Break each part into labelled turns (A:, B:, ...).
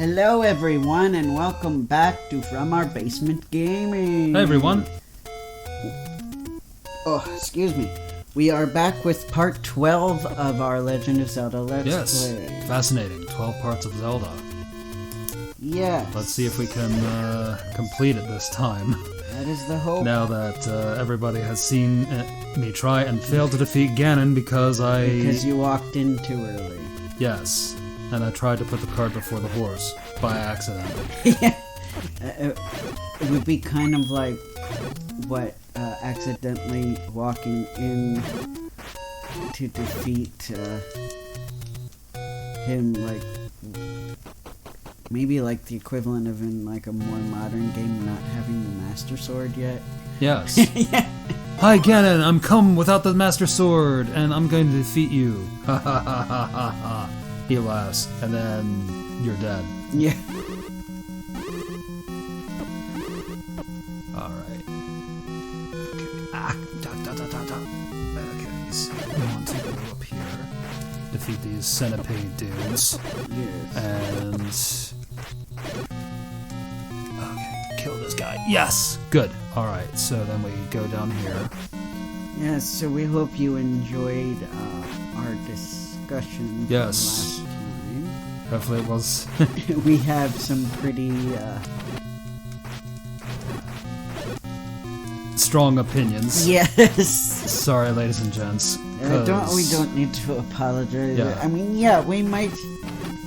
A: Hello everyone and welcome back to From Our Basement Gaming.
B: Hey everyone.
A: Oh, excuse me. We are back with part 12 of our Legend of Zelda Let.
B: Yes, fascinating. 12 parts of Zelda.
A: Yes.
B: Let's see if we can complete it this time.
A: That is the hope.
B: Now that everybody has seen me try and fail to defeat Ganon because
A: you walked in too early.
B: Yes, and I tried to put the cart before the horse by accident.
A: Yeah. It would be kind of like accidentally walking in to defeat him, like maybe like the equivalent of in like a more modern game not having the Master Sword yet.
B: Yes.
A: Yeah.
B: Hi Ganon, I'm come without the Master Sword, and I'm going to defeat you. Ha ha ha ha ha ha. He laughs, and then you're dead.
A: Yeah.
B: Alright. Okay, so we want to go up here, defeat these centipede dudes,
A: Yes.
B: and... okay, kill this guy. Yes! Good. Alright, so then we go down here.
A: Yes, so we hope you enjoyed our discussion
B: Yes.
A: last time.
B: Hopefully it was...
A: We have some pretty
B: strong opinions.
A: yes.
B: Sorry, ladies and gents.
A: We don't need to apologize.
B: Yeah.
A: I mean, yeah, we might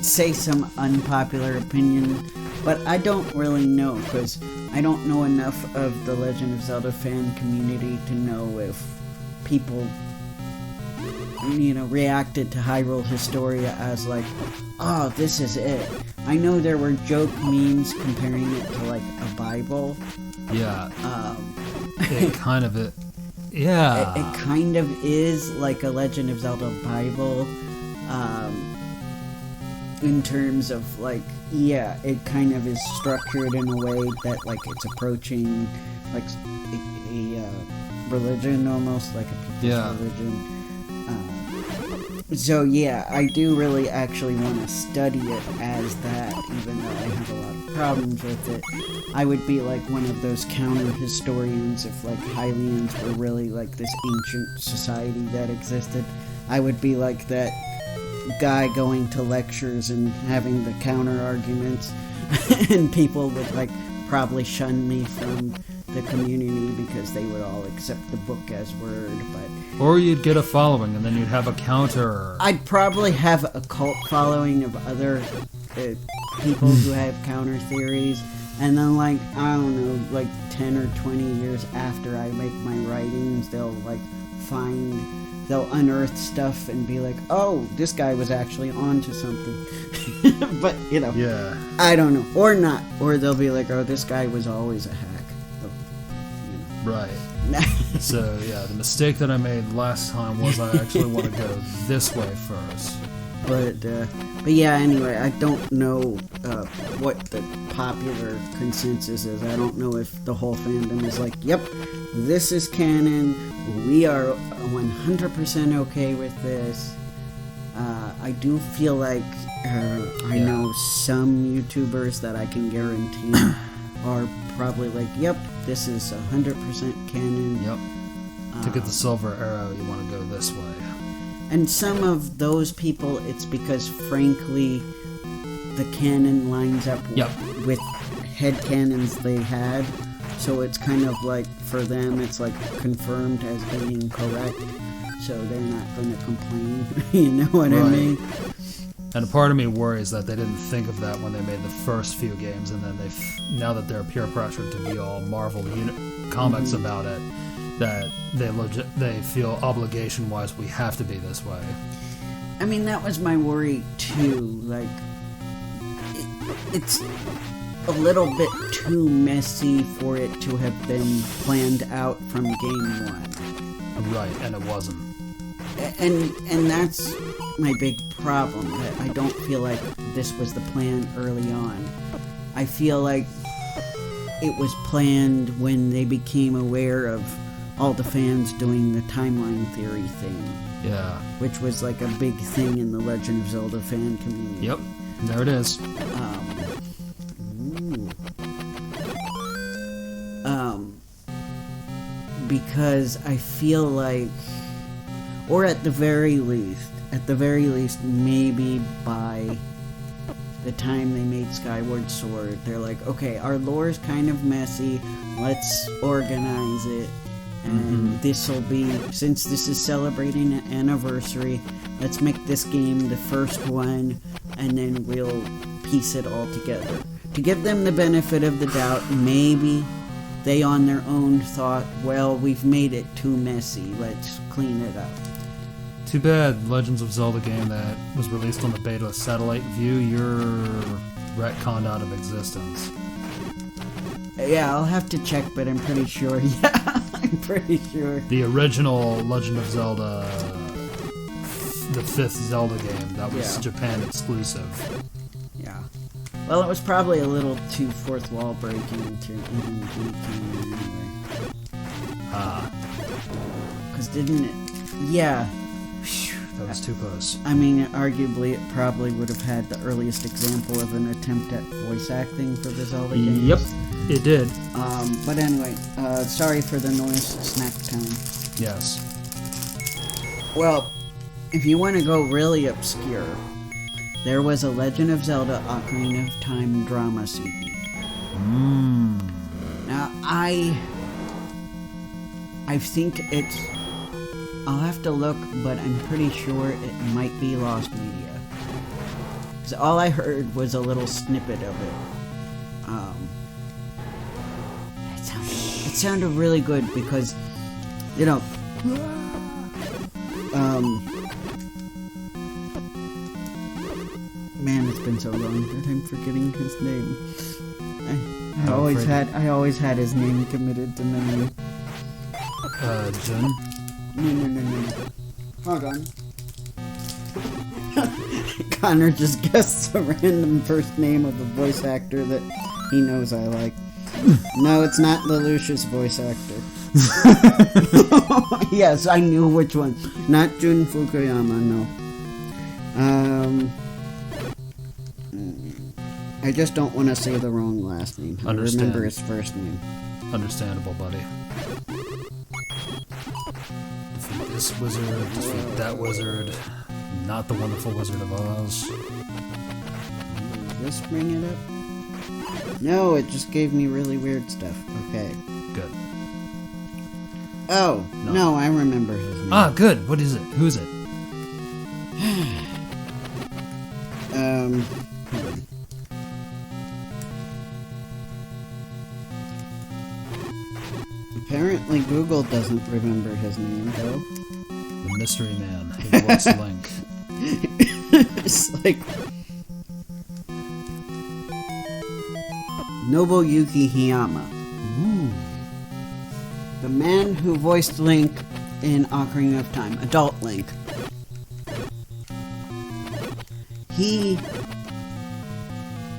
A: say some unpopular opinion, but I don't really know because I don't know enough of the Legend of Zelda fan community to know if people, reacted to Hyrule Historia as like, oh, this is it. I know there were joke memes comparing it to like a Bible.
B: Yeah. It kind of... yeah.
A: It kind of is like a Legend of Zelda Bible, in terms of like, yeah, it kind of is structured in a way that like it's approaching like a religion, almost like a people's religion. So yeah, I do really actually want to study it as that, even though I have a lot of problems with it. I would be like one of those counter historians if like Hylians were really like this ancient society that existed. I would be like that guy going to lectures and having the counter arguments, and people would like probably shun me from the community because they would all accept the book as word, but...
B: Or you'd get a following, and then you'd have a counter.
A: I'd probably have a cult following of other people who have counter theories, and then, like, I don't know, like 10 or 20 years after I make my writings, they'll unearth stuff and be like, oh, this guy was actually onto something. But,
B: Yeah.
A: I don't know. Or not. Or they'll be like, oh, this guy was always a hack.
B: Right. So, yeah, the mistake that I made last time was I actually want to go this way first.
A: But yeah, anyway, I don't know what the popular consensus is. I don't know if the whole fandom is like, yep, this is canon, we are 100% okay with this. I do feel like I know some YouTubers that I can guarantee are probably like, yep, this is 100% canon.
B: Yep. To get the silver arrow, you want to go this way.
A: And some of those people, it's because, frankly, the canon lines up with headcanons they had. So it's kind of like, for them, it's like confirmed as being correct. So they're not going to complain. You know what I mean?
B: And a part of me worries that they didn't think of that when they made the first few games, and then now that they're peer pressured to be all Marvel comics about it, that they feel obligation-wise we have to be this way.
A: I mean, that was my worry too. Like, it's a little bit too messy for it to have been planned out from game one.
B: Right, and it wasn't.
A: And that's my big problem, that I don't feel like this was the plan early on. I feel like it was planned when they became aware of all the fans doing the timeline theory thing.
B: Yeah.
A: Which was like a big thing in the Legend of Zelda fan community.
B: Yep. There it is.
A: Because I feel like, or at the very least, maybe by the time they made Skyward Sword, they're like, okay, our lore's kind of messy, let's organize it, and this'll be, since this is celebrating an anniversary, let's make this game the first one, and then we'll piece it all together. To give them the benefit of the doubt, maybe they on their own thought, well, we've made it too messy, let's clean it up.
B: Too bad Legends of Zelda game that was released on the beta satellite view, you're retconned out of existence.
A: Yeah, I'll have to check, but I'm pretty sure. Yeah, I'm pretty sure.
B: The original Legend of Zelda, the 5th Zelda game, that was Japan exclusive.
A: Yeah. Well, it was probably a little too fourth wall breaking to even be canon anyway. Because didn't it? Yeah.
B: That was too close.
A: I mean, arguably, it probably would have had the earliest example of an attempt at voice acting for the Zelda games.
B: Yep, it did.
A: But anyway, sorry for the noise, snack time.
B: Yes.
A: Well, if you want to go really obscure, there was a Legend of Zelda Ocarina of Time drama CD. Now, I think it's... I'll have to look, but I'm pretty sure it might be lost media. Because all I heard was a little snippet of it. It sounded really good because, you know... Man, it's been so long that I'm forgetting his name. I always had his name committed to memory.
B: Jun?
A: No. Hold on. Connor just guessed the random first name of a voice actor that he knows I like. No, it's not the Lucius voice actor. Yes, I knew which one. Not Jun Fukuyama, no. I just don't want to say the wrong last name. I remember his first name.
B: Understandable, buddy. Defeat this wizard, defeat that wizard. Not the wonderful Wizard of Oz.
A: Does this bring it up? No, it just gave me really weird stuff. Okay.
B: Good.
A: Oh, no, I remember his name.
B: Ah, good. What is it? Who's it? Apparently Google doesn't remember his name, though. The Mystery Man who voiced Link.
A: It's like... Nobuyuki Hiyama.
B: Ooh.
A: The man who voiced Link in Ocarina of Time. Adult Link.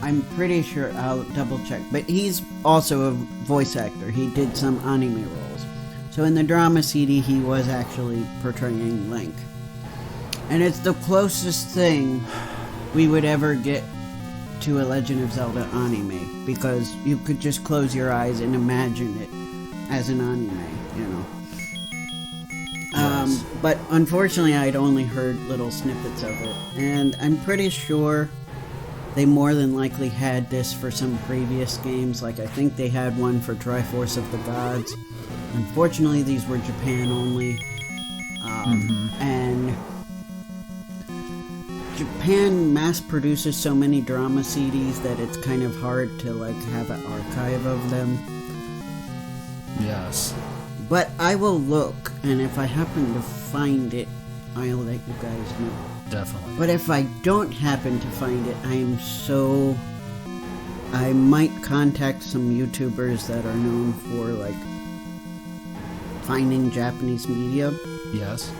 A: I'm pretty sure, I'll double check, but he's also a voice actor. He did some anime roles. So in the drama CD, he was actually portraying Link. And it's the closest thing we would ever get to a Legend of Zelda anime, because you could just close your eyes and imagine it as an anime, you know.
B: Yes.
A: But unfortunately, I'd only heard little snippets of it, and I'm pretty sure they more than likely had this for some previous games. Like, I think they had one for Triforce of the Gods. Unfortunately, these were Japan only. And Japan mass produces so many drama CDs that it's kind of hard to, like, have an archive of them.
B: Yes.
A: But I will look, and if I happen to find it, I'll let you guys know.
B: Definitely.
A: But if I don't happen to find it, I might contact some YouTubers that are known for, like, finding Japanese media.
B: Yes.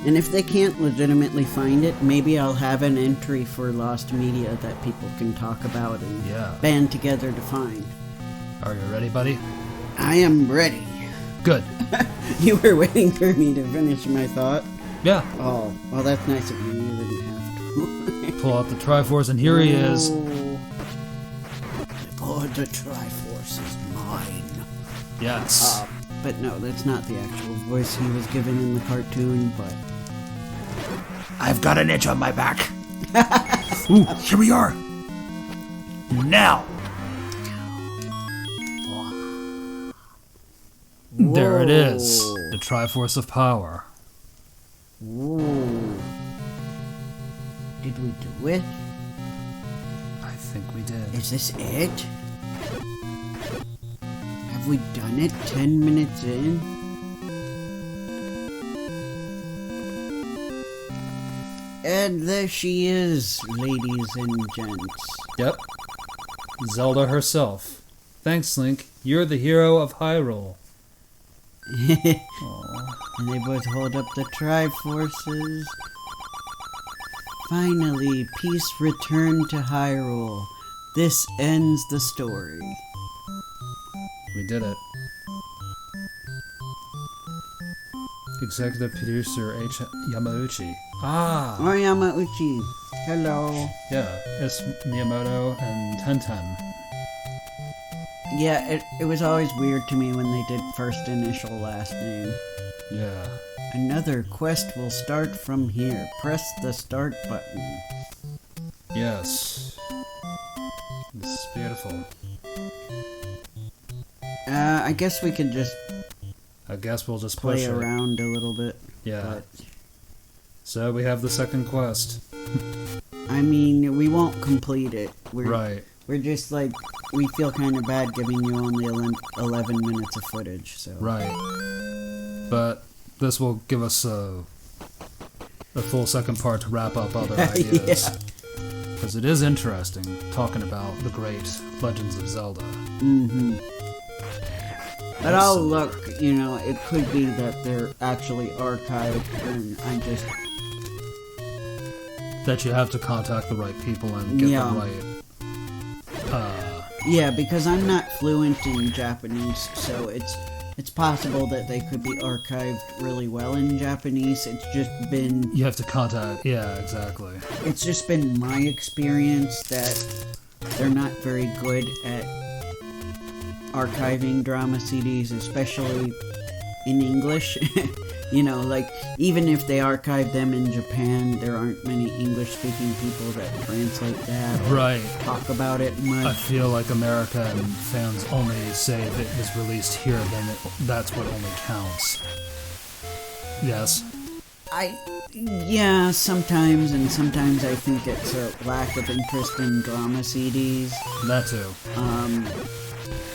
A: And if they can't legitimately find it, maybe I'll have an entry for lost media that people can talk about and band together to find.
B: Are you ready, buddy?
A: I am ready.
B: Good.
A: You were waiting for me to finish my thought?
B: Yeah.
A: Oh, well, that's nice of you. You didn't have to.
B: Pull out the Triforce, and here he is.
A: Oh, the Triforce is mine.
B: Yes.
A: But no, that's not the actual voice he was given in the cartoon, but...
B: I've got an itch on my back. Ooh, here we are. Now. There it is. The Triforce of Power.
A: Whoa. Did we do it?
B: I think we did.
A: Is this it? Have we done it 10 minutes in? And there she is, ladies and gents.
B: Yep. Zelda herself. Thanks, Link. You're the hero of Hyrule.
A: And they both hold up the Triforces. Finally, peace returned to Hyrule. This ends the story.
B: We did it. Executive producer H. Yamauchi. Ah!
A: Oh, Yamauchi. Hello.
B: Yeah, it's Miyamoto and Tenten.
A: Yeah, it was always weird to me when they did first initial last name.
B: Yeah.
A: Another quest will start from here. Press the start button.
B: Yes. This is beautiful.
A: I guess we could just
B: I guess we'll just
A: play
B: push it.
A: around a little bit.
B: Yeah.
A: But,
B: So we have the second quest.
A: I mean, we won't complete it.
B: Right.
A: We're just like, we feel kind of bad giving you only 11 minutes of footage, so...
B: Right. But this will give us a full second part to wrap up other ideas. Because it is interesting talking about the great Legends of Zelda.
A: Mm-hmm. But I'll look, you know, it could be that they're actually archived, and I just...
B: That you have to contact the right people and get the right...
A: Yeah, because I'm not fluent in Japanese, so it's possible that they could be archived really well in Japanese. It's just been...
B: You have to contact... Yeah, exactly.
A: It's just been my experience that they're not very good at archiving drama CDs, especially in English. You know, like, even if they archive them in Japan, there aren't many English-speaking people that translate that or
B: Right.
A: talk about it much.
B: I feel like American fans only say if it was released here, then that's what only counts. Yes?
A: Yeah, sometimes, and sometimes I think it's a lack of interest in drama CDs.
B: That too.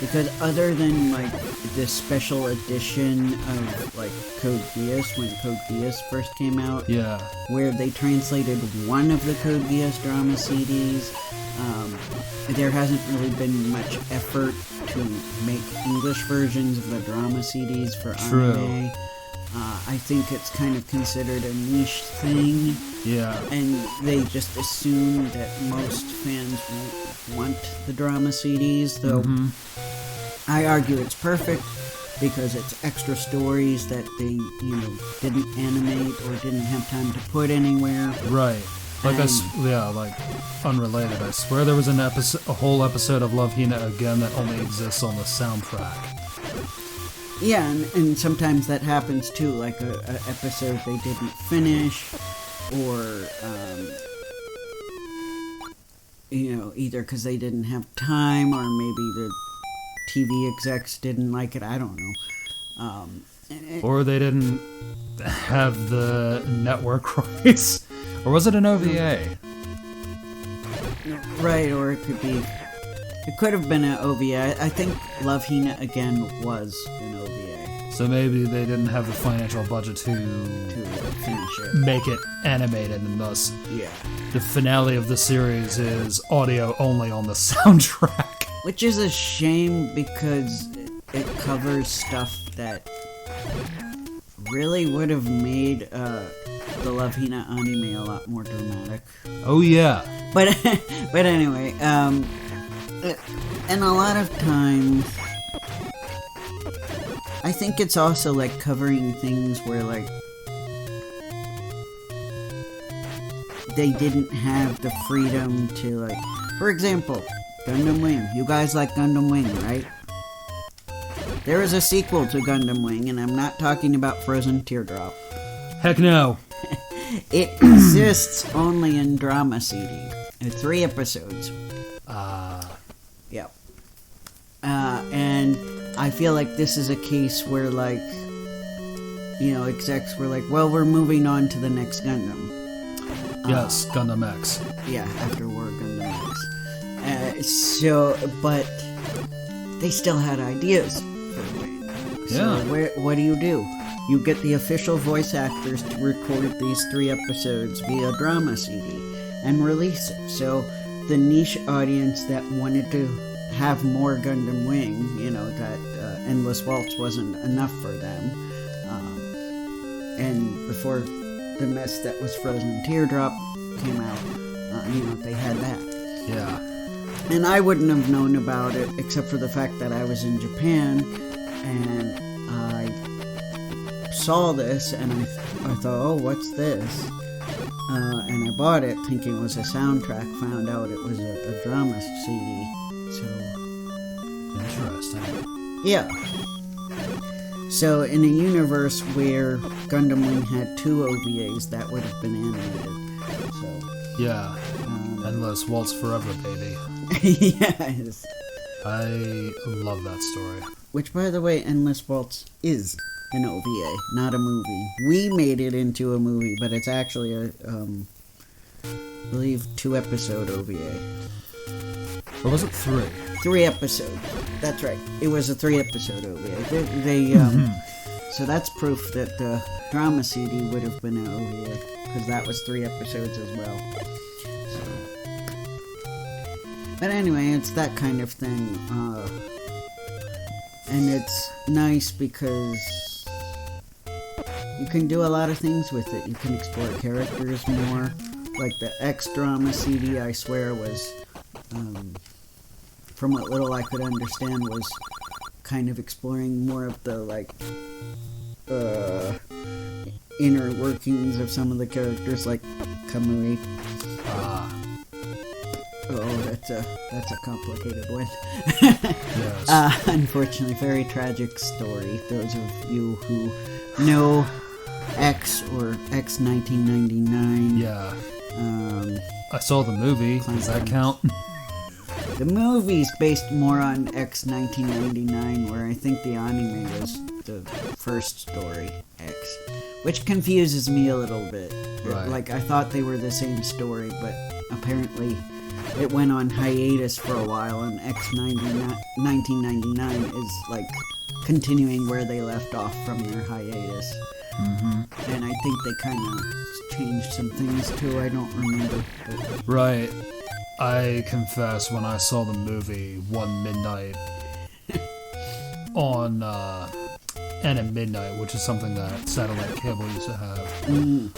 A: Because other than, like, this special edition of, like, Code Geass, when Code Geass first came out,
B: Yeah.
A: where they translated one of the Code Geass drama CDs, there hasn't really been much effort to make English versions of the drama CDs for
B: True.
A: anime. I think it's kind of considered a niche thing,
B: Yeah.
A: and they just assume that most fans won't want the drama CDs, though I argue it's perfect because it's extra stories that they, you know, didn't animate or didn't have time to put anywhere.
B: Right. Like like unrelated. I swear there was a whole episode of Love Hina again that only exists on the soundtrack.
A: Yeah, and sometimes that happens too, like a episode they didn't finish, or you know, either because they didn't have time, or maybe the TV execs didn't like it. I don't know.
B: Or they didn't have the network rights. Or was it an OVA?
A: Right, or it could be... It could have been an OVA. I think Love Hina again was an OVA.
B: So maybe they didn't have the financial budget to
A: finish it.
B: make it animated, and thus the finale of the series is audio only on the soundtrack.
A: Which is a shame because it covers stuff that really would have made the Love Hina anime a lot more dramatic.
B: Oh yeah.
A: But anyway, and a lot of times I think it's also like covering things where like they didn't have the freedom to, like, for example, Gundam Wing. You guys like Gundam Wing, right? There is a sequel to Gundam Wing, and I'm not talking about Frozen Teardrop.
B: Heck no.
A: It exists only in drama CD. 3 episodes. Yep. And I feel like this is a case where, like, you know, execs were like, well, we're moving on to the next Gundam.
B: Yes, Gundam X.
A: Yeah, after War Gundam X. But they still had ideas for Wing. So what do? You get the official voice actors to record these 3 episodes via drama CD and release it. So the niche audience that wanted to have more Gundam Wing, you know, that Endless Waltz wasn't enough for them. And before the mess that was Frozen Teardrop came out, you know, they had that.
B: Yeah.
A: And I wouldn't have known about it except for the fact that I was in Japan and I saw this and I thought, oh, what's this? And I bought it thinking it was a soundtrack, found out it was a drama CD. So
B: interesting.
A: Yeah. So in a universe where Gundam Wing had 2 OVAs, that would have been animated. So
B: yeah. Endless Waltz Forever, baby.
A: Yes.
B: I love that story.
A: Which, by the way, Endless Waltz is an OVA, not a movie. We made it into a movie, but it's actually a, I believe, 2-episode OVA.
B: Or was it 3?
A: 3 episodes. That's right. It was a 3-episode OVA. So that's proof that the drama CD would have been an OVA, because that was 3 episodes as well. So. But anyway, it's that kind of thing. And it's nice because you can do a lot of things with it. You can explore characters more. Like the X drama CD, I swear, was, from what little I could understand, was kind of exploring more of the, like, inner workings of some of the characters, like Kamui. Oh, that's a complicated one.
B: Yes.
A: Unfortunately, very tragic story. Those of you who know X or X 1999.
B: Yeah. I saw the movie. Does that count?
A: The movie's based more on X 1999, where I think the anime was the first story, X. Which confuses me a little bit.
B: Right.
A: Like, I thought they were the same story, but apparently it went on hiatus for a while, and X 1999 is, like, continuing where they left off from their hiatus.
B: Mm-hmm.
A: And I think they kind of changed some things, too. I don't remember. But...
B: Right. I confess, when I saw the movie one midnight on and at midnight, which is something that satellite cable used to have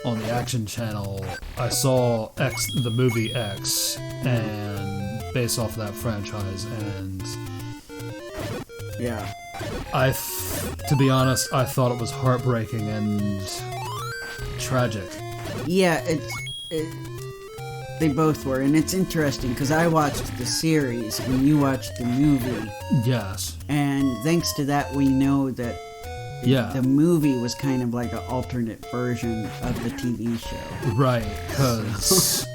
B: on the Action Channel, I saw the movie X, and based off of that franchise, and
A: yeah,
B: to be honest, I thought it was heartbreaking and tragic.
A: Yeah, they both were, and it's interesting because I watched the series and you watched the movie.
B: Yes.
A: And thanks to that, we know that the movie was kind of like an alternate version of the TV show. Right,
B: because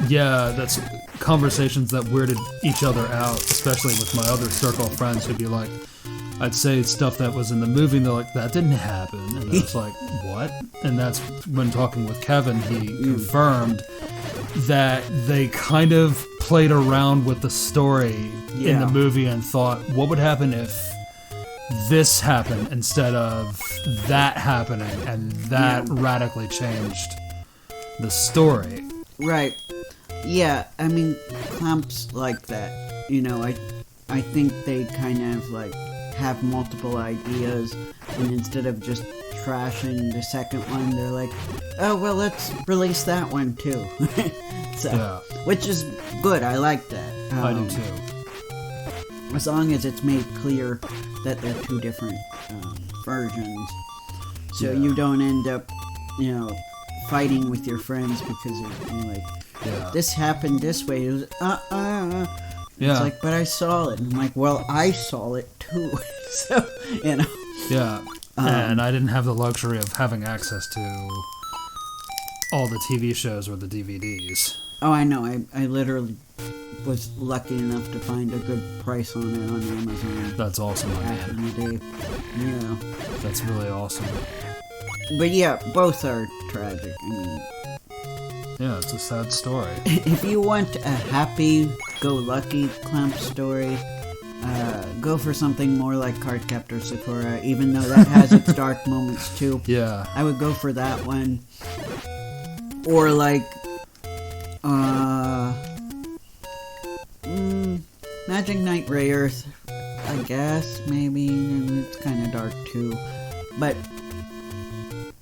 B: that's conversations that weirded each other out, especially with my other circle of friends who'd be like, I'd say stuff that was in the movie, and they're like, that didn't happen. And I was like, what? And that's when talking with Kevin, he confirmed that they kind of played around with the story in the movie and thought, what would happen if this happened instead of that happening? And that radically changed the story.
A: Right. Yeah, I mean, Clamps like that. You know, I think they kind of, like, have multiple ideas, and instead of just trashing the second one, they're like, oh, well, let's release that one too. Which is good. I like that.
B: I do too.
A: As long as it's made clear that they're 2 different versions, so you don't end up, fighting with your friends because you're like,
B: Yeah.
A: this happened this way. It was,
B: Yeah.
A: It's like, but I saw it. And I'm like, well, I saw it too. So, you know.
B: Yeah. And I didn't have the luxury of having access to all the TV shows or the DVDs.
A: Oh, I know. I literally was lucky enough to find a good price on it on Amazon.
B: That's awesome,
A: Back
B: man.
A: in the day. Yeah.
B: That's really awesome.
A: But yeah, both are tragic. I mean,
B: Yeah, it's a sad story.
A: if you want a happy-go-lucky Clamp story, go for something more like Cardcaptor Sakura, even though that has its dark moments too.
B: Yeah.
A: I would go for that one. Or like, Magic Knight Rayearth, I guess, maybe, and it's kind of dark too. But,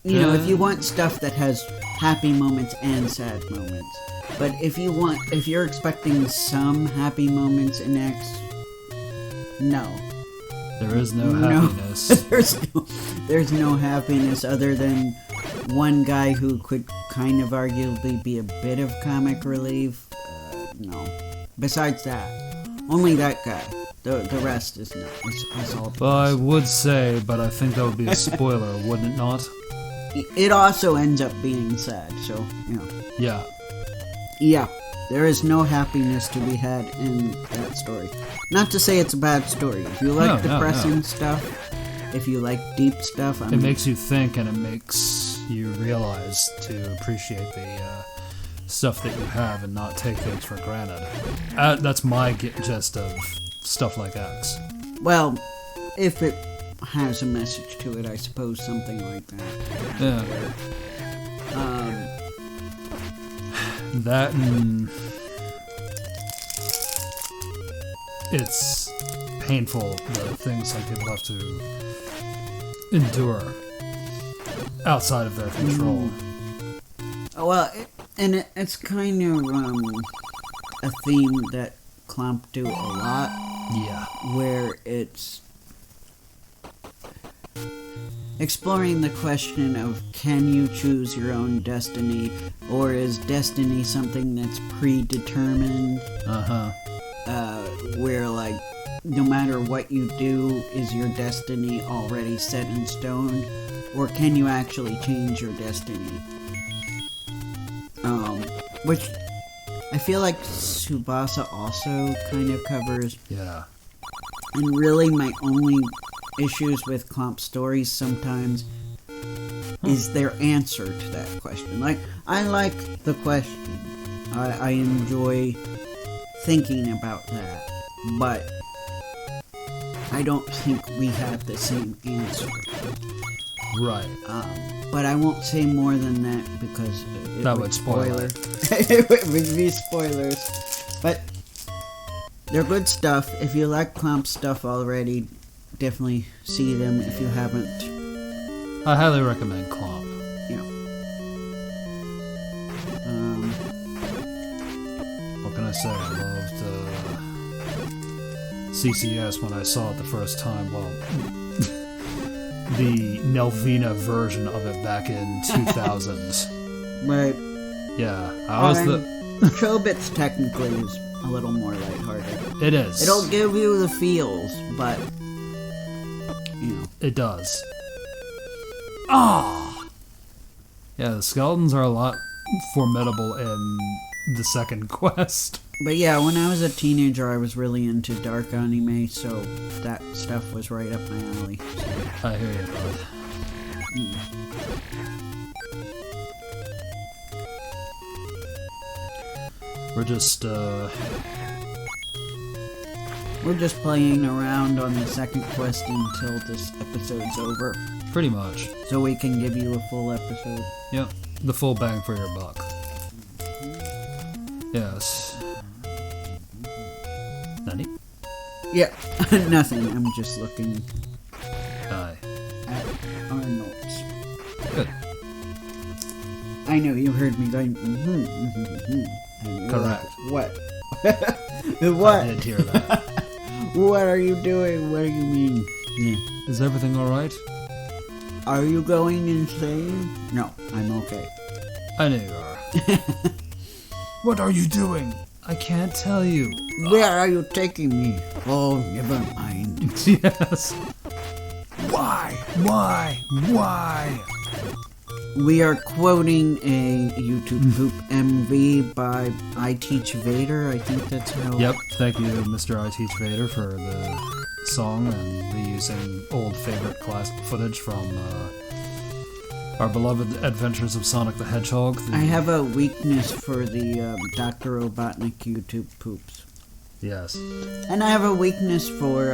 A: you know, if you want stuff that has happy moments and sad moments. But if you're expecting some happy moments in X, no.
B: There is no happiness.
A: there's no happiness other than one guy who could kind of arguably be a bit of comic relief. No. Besides that, only that guy. The rest is not. It's all.
B: Well, I would say, but I think that would be a spoiler, wouldn't it not?
A: It also ends up being sad. So you know.
B: Yeah.
A: Yeah. There is no happiness to be had in that story. Not to say it's a bad story. If you like depressing stuff, if you like deep stuff,
B: it makes you think, and it makes you realize to appreciate the stuff that you have and not take things for granted. That's my gist of stuff like X.
A: Well, if it has a message to it, I suppose something like that.
B: Yeah. That and it's painful, the things like people have to endure outside of their control.
A: Well, it's kind of a theme that Clamp do a lot.
B: Yeah.
A: Where it's exploring the question of, can you choose your own destiny, or is destiny something that's predetermined? Where, like, no matter what you do, is your destiny already set in stone, or can you actually change your destiny? Which I feel like Tsubasa also kind of covers.
B: Yeah.
A: And really my only issues with Clamp stories sometimes is their answer to that question. Like, I like the question. I enjoy thinking about that. But I don't think we have the same answer.
B: Right.
A: But I won't say more than that because
B: that would spoil it.
A: It would be spoilers. But they're good stuff. If you like Clamp stuff already, definitely see them. If you haven't,
B: I highly recommend Clamp.
A: Yeah.
B: What can I say? I loved CCS when I saw it the first time. Well, the Nelvina version of it back in 2000s.
A: Right.
B: Yeah, I was
A: Chobits technically is a little more lighthearted.
B: It is.
A: It'll give you the feels, but you know.
B: It does. Ah. Yeah, the skeletons are a lot formidable in the second quest.
A: But yeah, when I was a teenager, I was really into dark anime, so that stuff was right up my alley.
B: I hear you, bud. We're just
A: playing around on the second quest until this episode's over.
B: Pretty much.
A: So we can give you a full episode.
B: Yep, the full bang for your buck. Yes. Nani?
A: Yeah, nothing. I'm just looking
B: Aye.
A: at our notes.
B: Good.
A: I know, you heard me going,
B: Correct.
A: What? What?
B: I did hear that.
A: What are you doing? What do you mean? Yeah.
B: Is everything alright?
A: Are you going insane? No, I'm okay.
B: I know you are. What are you doing? I can't tell you.
A: Where are you taking me? Oh, never mind.
B: Yes. Why?
A: We are quoting a YouTube poop MV by I Teach Vader. I think that's how.
B: Yep. Thank you, Mr. I Teach Vader, for the song and reusing old favorite classic footage from our beloved Adventures of Sonic the Hedgehog.
A: I have a weakness for the Dr. Robotnik YouTube poops.
B: Yes.
A: And I have a weakness for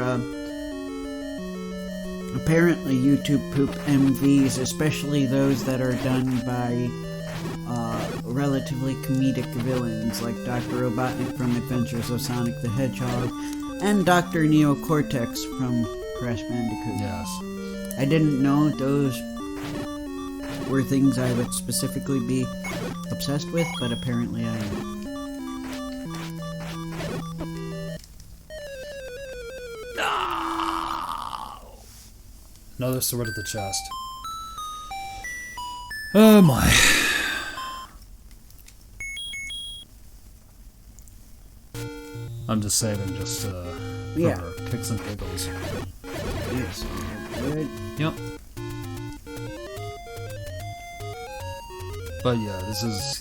A: apparently YouTube poop MVs, especially those that are done by relatively comedic villains like Dr. Robotnik from Adventures of Sonic the Hedgehog and Dr. Neocortex from Crash Bandicoot.
B: Yes.
A: I didn't know those were things I would specifically be obsessed with, but apparently I am.
B: Another sword at the chest. Oh my. I'm just saving for kicks and giggles.
A: Yes, good.
B: Yep. But yeah,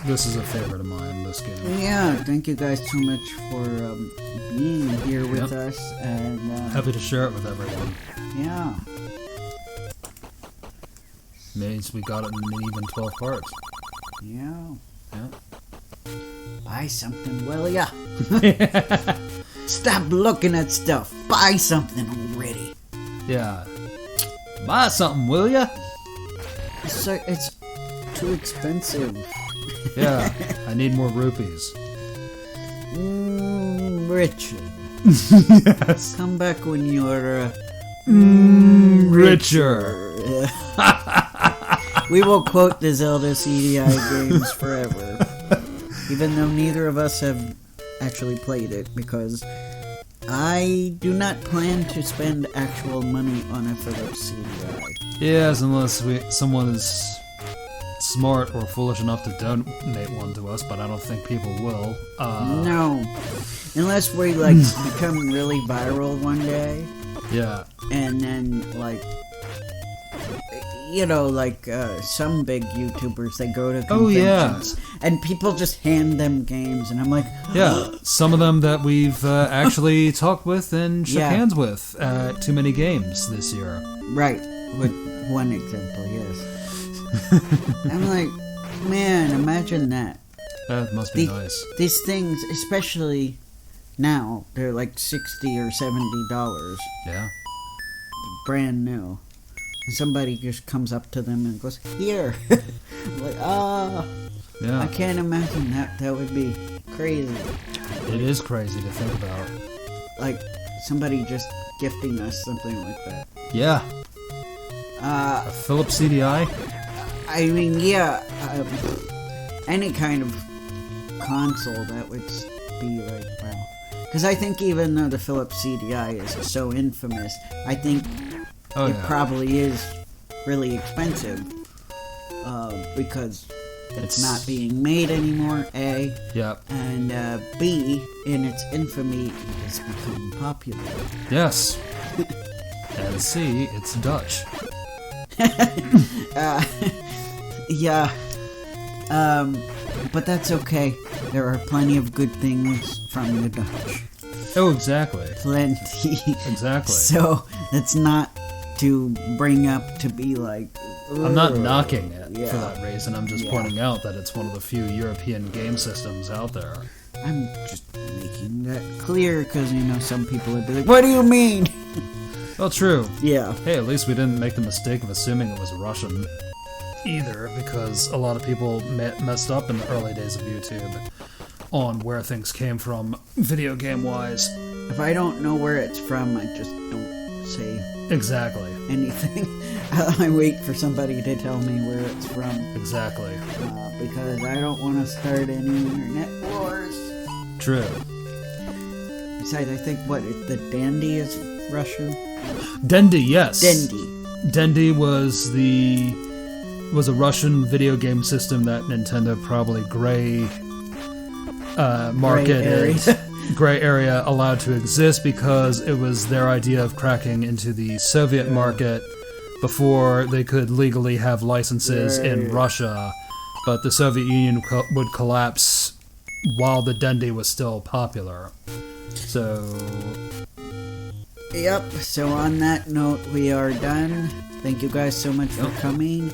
B: this is a favorite of mine, this game.
A: Yeah, thank you guys so much for being here with us, and
B: happy to share it with everyone.
A: Yeah.
B: Means we got it in even 12 parts.
A: Yeah.
B: Yeah.
A: Buy something, will ya? Stop looking at stuff. Buy something already.
B: Yeah. Buy something, will ya?
A: It's too expensive.
B: Yeah. I need more rupees.
A: Richard.
B: Yes.
A: Come back when you're
B: richer.
A: We will quote the Zelda CDI games forever. Even though neither of us have actually played it, because I do not plan to spend actual money on a Philips CDI.
B: Yes, unless someone is smart or foolish enough to donate one to us, but I don't think people will.
A: No. Unless we, become really viral one day.
B: Yeah.
A: And then, some big YouTubers, they go to conventions, and people just hand them games, and I'm like...
B: Yeah, some of them that we've actually talked with and shook hands with at Too Many Games this year.
A: Right, with one example, yes. I'm like, man, imagine that.
B: That must be nice.
A: These things, especially now, they're like $60 or $70.
B: Yeah.
A: Brand new. And somebody just comes up to them and goes, here! I'm like,
B: yeah.
A: I can't imagine that. That would be crazy.
B: It is crazy to think about.
A: Like, somebody just gifting us something like that.
B: Yeah. A Philips CDI?
A: I mean, yeah. Any kind of console, that would be like, wow. Because I think even though the Philips CDI is so infamous, I think it probably is really expensive. Because it's not being made anymore, A.
B: Yep.
A: And B, in its infamy, it has become popular.
B: Yes. And C, it's Dutch.
A: Yeah. But that's okay. There are plenty of good things from the Dutch.
B: Oh, exactly.
A: Plenty.
B: Exactly.
A: So, that's not to bring up to be like...
B: I'm not knocking it for that reason. I'm just pointing out that it's one of the few European game systems out there.
A: I'm just making that clear because, some people would be like, what do you mean?
B: Well, true.
A: Yeah.
B: Hey, at least we didn't make the mistake of assuming it was Russian either, because a lot of people messed up in the early days of YouTube on where things came from video game-wise.
A: If I don't know where it's from, I just don't say
B: exactly
A: anything. I wait for somebody to tell me where it's from.
B: Exactly.
A: Because I don't want to start any internet wars.
B: True.
A: Besides, I think, the Dandy is Russian?
B: Dendy, yes.
A: Dendy.
B: Dendy was the was a Russian video game system that Nintendo probably marketed. Gray area allowed to exist because it was their idea of cracking into the Soviet market before they could legally have licenses in Russia, but the Soviet Union would collapse while the Dendy was still popular. So...
A: Yep, so on that note, we are done. Thank you guys so much for coming,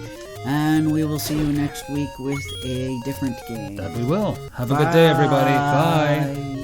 A: and we will see you next week with a different game.
B: That we will. Have a good day, everybody. Bye.